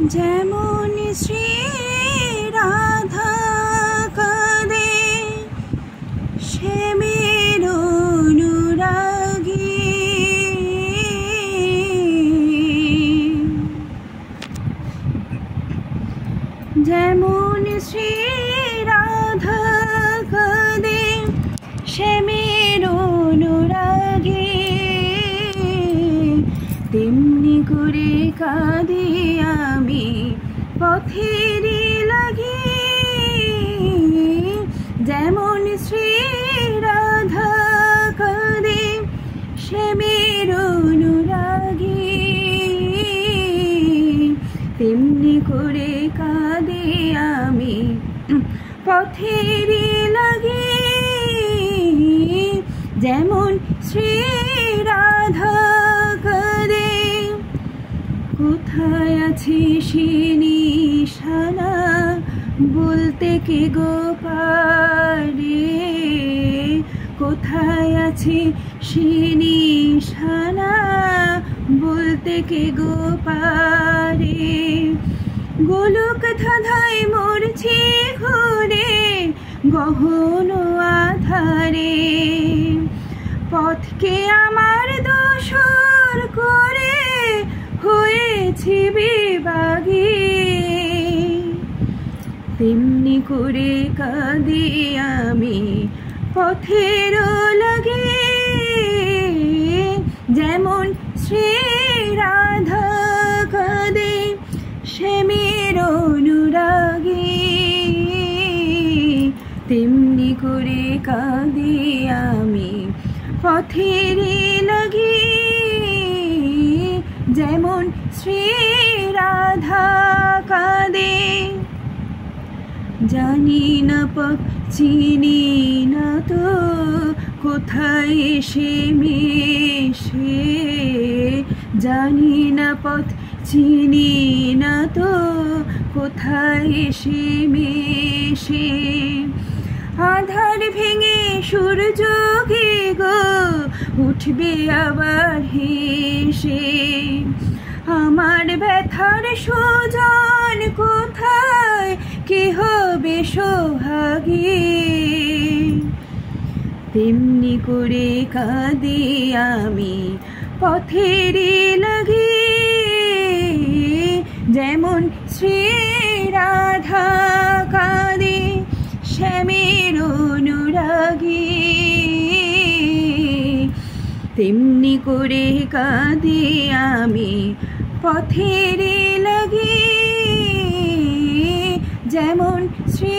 যেমন শ্রী রাধা কাঁদে সে মের অনুরাগী, যেমন শ্রী রাধা কাঁদে সে মের অনুরাগী, তেমনি করে কাঁদি আমি পথেরই লাগি। যেমন শ্রী রাধা কাঁদে সে মের অনুরাগী, তেমনি করে কাঁদি আমি পথেরই লাগি। যেমন শ্রী রাধা কাঁদে কোথায় আছিস নিশানা বলতে কে গো পারে, কোথায় আছিস নিশানা বলতে কে গো পারে। গোলক ধাঁধায় মরছি ঘুরে গহন আধারে, পথকে আমার দোসর করে হয়েছি বিভাগী। তেমনি করে কাঁদি আমি পথের লাগি। যেমন শ্রী রাধা কাঁদে সে মের অনুরাগী, তেমনি করে কাঁদি আমি পথেরই লাগি। যেমন শ্রী রাধা কাঁদে জানি না পথ চিনি না তো কোথায় এসে মিশে, জানি না পথ চিনি না তো কোথায় এসে মিশে। আধার ভেঙে সূর্য গে গো উঠবে আবার হেসে, আমার ব্যথার সুজন কোথায় কে হবে সোহাগী। তেমনি করে কাঁদি আমি পথেরই লাগি। যেমন শ্রী রাধা কাঁদে সে মের অনুরাগী, তেমনি করে কাঁদি আমি পথেরই লাগি। যেমন শ্রী